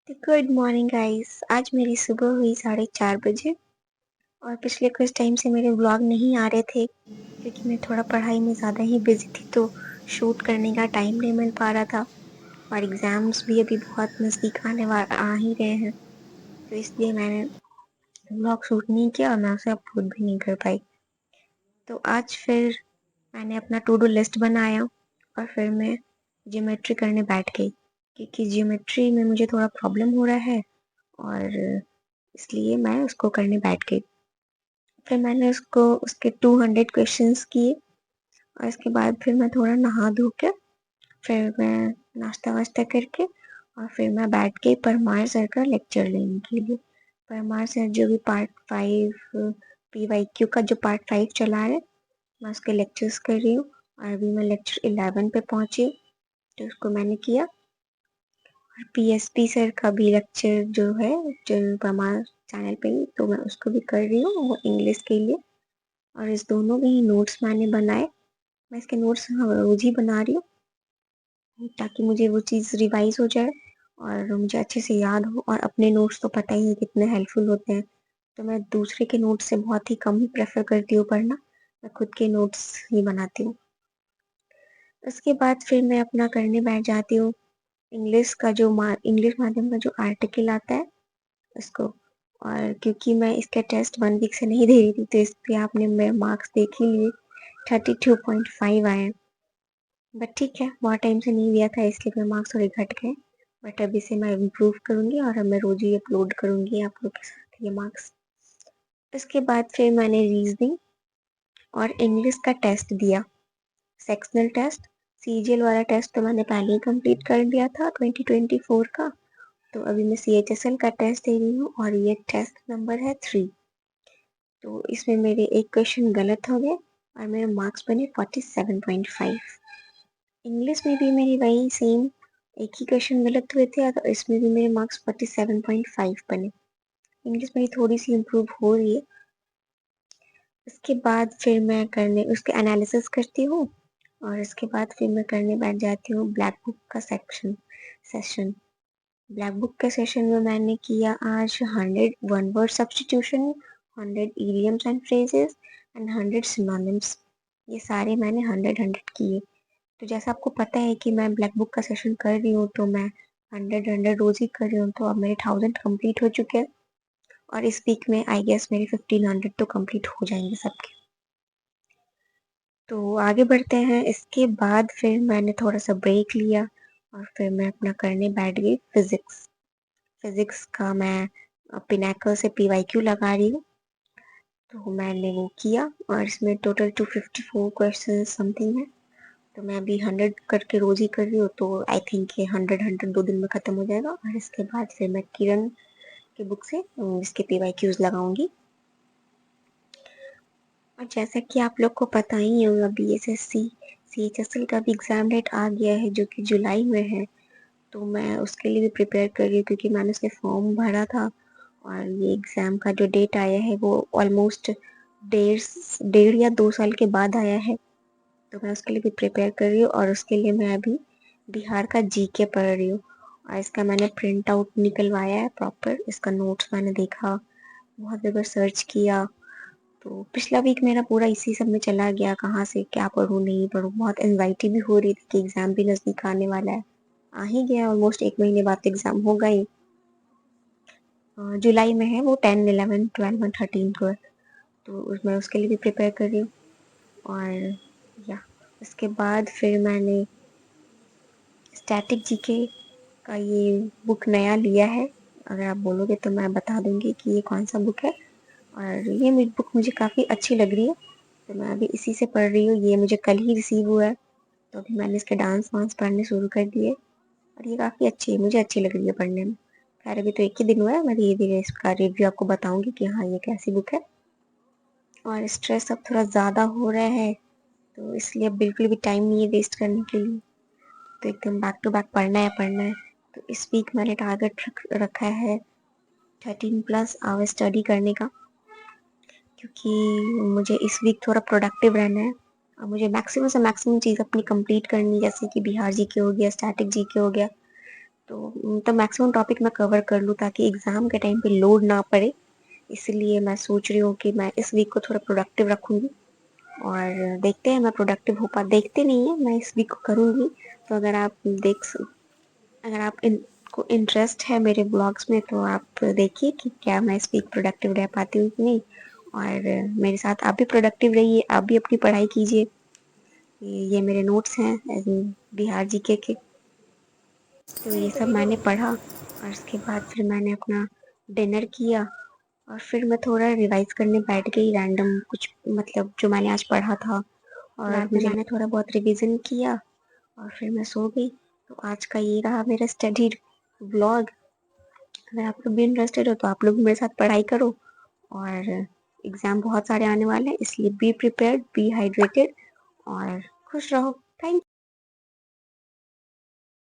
Good morning guys. आज मेरी सुबह हुई 4:30 बजे और पिछले कुछ टाइम से मेरे व्लॉग नहीं आ रहे थे क्योंकि मैं थोड़ा पढ़ाई में ज़्यादा ही बिजी थी, तो शूट करने का टाइम नहीं मिल पा रहा था और एग्ज़ाम्स भी अभी बहुत नज़दीक आ ही रहे हैं, तो इसलिए मैंने व्लॉग शूट नहीं किया और मैं उसे अपलोड भी नहीं कर पाई। तो आज फिर मैंने अपना टू डू लिस्ट बनाया और फिर मैं ज्योमेट्री करने बैठ गई क्योंकि ज्योमेट्री में मुझे थोड़ा प्रॉब्लम हो रहा है और इसलिए मैं उसको करने बैठ गई। फिर मैंने उसके 200 क्वेश्चंस किए और इसके बाद फिर मैं थोड़ा नहा धो के फिर मैं नाश्ता वास्ता करके और फिर मैं बैठ गई परमार सर का लेक्चर लेने के लिए। परमार सर जो भी पार्ट 5 PYQ का जो पार्ट 5 चला रहे, मैं उसके लेक्चर्स कर रही हूँ और अभी मैं लेक्चर 11 पे पहुंची, तो उसको मैंने किया। और PSP सर का भी लेक्चर जो है जो परमार चैनल पे ही, तो मैं उसको भी कर रही हूँ, वो इंग्लिश के लिए। और इस दोनों के ही नोट्स मैंने बनाए। मैं इसके नोट्स रोज ही बना रही हूँ ताकि मुझे वो चीज़ रिवाइज हो जाए और मुझे अच्छे से याद हो। और अपने नोट्स तो पता ही है कितने हेल्पफुल होते हैं, तो मैं दूसरे के नोट्स से बहुत ही कम ही प्रेफर करती हूँ पढ़ना। मैं खुद के नोट्स ही बनाती हूँ। उसके बाद फिर मैं अपना करने बैठ जाती हूँ इंग्लिश माध्यम का जो आर्टिकल आता है उसको। और क्योंकि मैं इसके टेस्ट 1 वीक से नहीं दे रही थी, तो इसलिए आपने मेरे मार्क्स देख ही लिए, 32.5 आए हैं। बट ठीक है, बहुत टाइम से नहीं दिया था इसलिए मेरे मार्क्स थोड़े घट गए। बट अभी से मैं इम्प्रूव करूँगी और अब मैं रोज ही अपलोड करूँगी आप लोग के साथ ये मार्क्स। इसके बाद फिर मैंने रीजनिंग और इंग्लिश का टेस्ट दिया, सेक्शनल टेस्ट। CGL वाला टेस्ट तो मैंने पहले ही कंप्लीट कर लिया था 2024 का, तो अभी मैं CHSL का टेस्ट दे रही हूँ और ये टेस्ट नंबर है 3। तो इसमें मेरे एक क्वेश्चन गलत हो गए और मेरे मार्क्स बने 47.5। इंग्लिश में भी मेरी वही सेम एक ही क्वेश्चन गलत हुए थे, तो इसमें भी मेरे मार्क्स 47.5 बने। इंग्लिश मेरी थोड़ी सी इम्प्रूव हो रही है। इसके बाद फिर मैं करने उसके एनालिसिस करती हूँ और इसके बाद फिर मैं करने बैठ जाती हूँ ब्लैक बुक का सेशन। ब्लैक बुक के सेशन में मैंने किया आज 100 one word substitution, 100 idioms and phrases and 100 synonyms। ये सारे मैंने 100 किए। तो जैसा आपको पता है कि मैं ब्लैक बुक का सेशन कर रही हूँ, तो मैं 100 रोज ही कर रही हूँ, तो अब मेरे 1000 कंप्लीट हो चुके हैं और इस वीक में आई गेस मेरे 1500 तो कंप्लीट हो जाएंगे सबके। तो आगे बढ़ते हैं। इसके बाद फिर मैंने थोड़ा सा ब्रेक लिया और फिर मैं अपना करने बैठ गई फिजिक्स का। मैं पिनाकल से PYQ लगा रही हूँ, तो मैंने वो किया और इसमें टोटल 254 क्वेश्चन समथिंग है। तो मैं अभी 100 करके रोज ही कर रही हूँ, तो आई थिंक ये 100 2 दिन में खत्म हो जाएगा और इसके बाद फिर मैं किरण की बुक से इसके PYQs लगाऊंगी। और जैसा कि आप लोग को पता ही होगा, BSSC CHSL का भी एग्जाम डेट आ गया है जो कि जुलाई में है। तो मैं उसके लिए भी प्रिपेयर कर रही हूँ क्योंकि मैंने उसके फॉर्म भरा था और ये एग्ज़ाम का जो डेट आया है वो ऑलमोस्ट डेढ़ डेढ़ या 2 साल के बाद आया है। तो मैं उसके लिए भी प्रिपेयर कर रही हूँ और उसके लिए मैं अभी बिहार का GK पढ़ रही हूँ और इसका मैंने प्रिंट आउट निकलवाया है प्रॉपर। इसका नोट्स मैंने देखा, बहुत जगह सर्च किया, तो पिछला वीक मेरा पूरा इसी सब में चला गया, कहाँ से क्या पढूं नहीं पढूं। बहुत एंजाइटी भी हो रही थी कि एग्ज़ाम भी नज़दीक आने वाला है। आ ही गया, ऑलमोस्ट 1 महीने बाद तो एग्ज़ाम होगा ही। जुलाई में है वो, 10 11 12 और 13 को है, तो मैं उसके लिए भी प्रिपेयर कर रही हूँ। और या उसके बाद फिर मैंने स्टैटिक GK का ये बुक नया लिया है। अगर आप बोलोगे तो मैं बता दूंगी कि ये कौन सा बुक है, और ये बुक मुझे काफ़ी अच्छी लग रही है, तो मैं अभी इसी से पढ़ रही हूँ। ये मुझे कल ही रिसीव हुआ है, तो अभी मैंने इसके डांस वांस पढ़ने शुरू कर दिए और ये काफ़ी अच्छी है, मुझे अच्छी लग रही है पढ़ने में। खैर अभी तो एक ही दिन हुआ है, मैं धीरे धीरे इसका रिव्यू आपको बताऊंगी कि हाँ ये कैसी बुक है। और स्ट्रेस अब थोड़ा ज़्यादा हो रहा है, तो इसलिए बिल्कुल भी टाइम नहीं है वेस्ट करने के लिए, तो एकदम बैक टू बैक पढ़ना है। तो इस वीक मैंने टारगेट रखा है 13+ आवर स्टडी करने का, क्योंकि मुझे इस वीक थोड़ा प्रोडक्टिव रहना है और मुझे मैक्सिमम से मैक्सिमम चीज़ अपनी कंप्लीट करनी है, जैसे कि बिहार GK हो गया, स्टैटिक GK हो गया। तो मैक्सिमम टॉपिक मैं कवर कर लूँ ताकि एग्ज़ाम के टाइम पे लोड ना पड़े। इसलिए मैं सोच रही हूँ कि मैं इस वीक को थोड़ा प्रोडक्टिव रखूँगी और देखते हैं मैं प्रोडक्टिव हो पा देखते नहीं है, मैं इस वीक को करूँगी। तो अगर आप को इंटरेस्ट है मेरे ब्लॉग्स में तो आप देखिए कि क्या मैं इस वीक प्रोडक्टिव रह पाती हूँ कि नहीं। और मेरे साथ आप भी प्रोडक्टिव रहिए, आप भी अपनी पढ़ाई कीजिए। ये मेरे नोट्स हैं बिहार जीके के। तो ये सब मैंने पढ़ा और उसके बाद फिर मैंने अपना डिनर किया और फिर मैं थोड़ा रिवाइज करने बैठ गई रैंडम कुछ मतलब जो मैंने आज पढ़ा था और रात में मैंने थोड़ा बहुत रिवीजन किया और फिर मैं सो गई। तो आज का ये रहा मेरा स्टडी व्लॉग। अगर आप लोग भी इंटरेस्टेड हो तो आप लोग भी मेरे साथ पढ़ाई करो और एग्ज़ाम बहुत सारे आने वाले हैं इसलिए बी प्रिपेयर्ड, बी हाइड्रेटेड और खुश रहो। थैंक